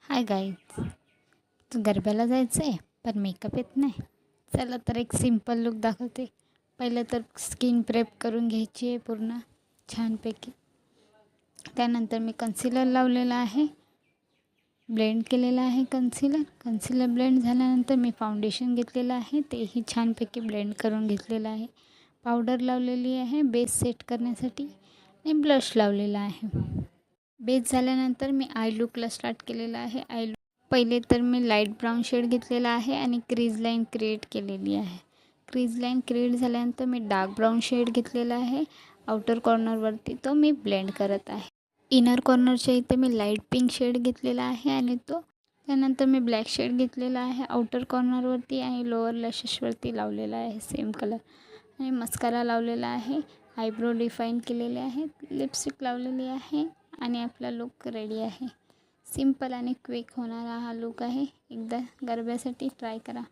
Hi guys, तू गरब्याला जायचं आहे पण मेकअप येत नाही. चला तर एक सिंपल लुक दाखवते. पहिलं तर स्किन प्रेप करून घ्यायची आहे पूर्ण छानपैकी. त्यानंतर मी कन्सिलर लावलेला आहे, ब्लेंड केलेला आहे. कन्सिलर ब्लेंड झाल्यानंतर मी फाउंडेशन घेतलेलं आहे, तेही छानपैकी ब्लेंड करून घेतलेलं आहे. पावडर लावलेली आहे बेस सेट करण्यासाठी आणि ब्लश लावलेला आहे. बेस झाल्यानंतर मी आय लुकला स्टार्ट केलेला आहे. पहिले तर मी लाईट ब्राऊन शेड घेतलेला आहे आणि क्रीज लाईन क्रिएट केलेली आहे. क्रीज लाईन क्रिएट झाल्यानंतर मी डार्क ब्राऊन शेड घेतलेला आहे. आउटर कॉर्नरवरती तो मी ब्लेंड करत आहे. इनर कॉर्नरच्या इथे मी लाईट पिंक शेड घेतलेला आहे आणि त्यानंतर मी ब्लॅक शेड घेतलेला आहे आउटर कॉर्नरवरती आणि लोअर लॅशेसवरती लावलेला आहे सेम कलर. आणि मस्कारा लावलेला आहे, आयब्रो डिफाईन केलेले आहेत, लिपस्टिक लावलेली आहे आणि आपला लुक रेडी आहे. सिंपल आणि क्विक होणारा हा लुक आहे. एकदा गरब्यासाठी ट्राय करा.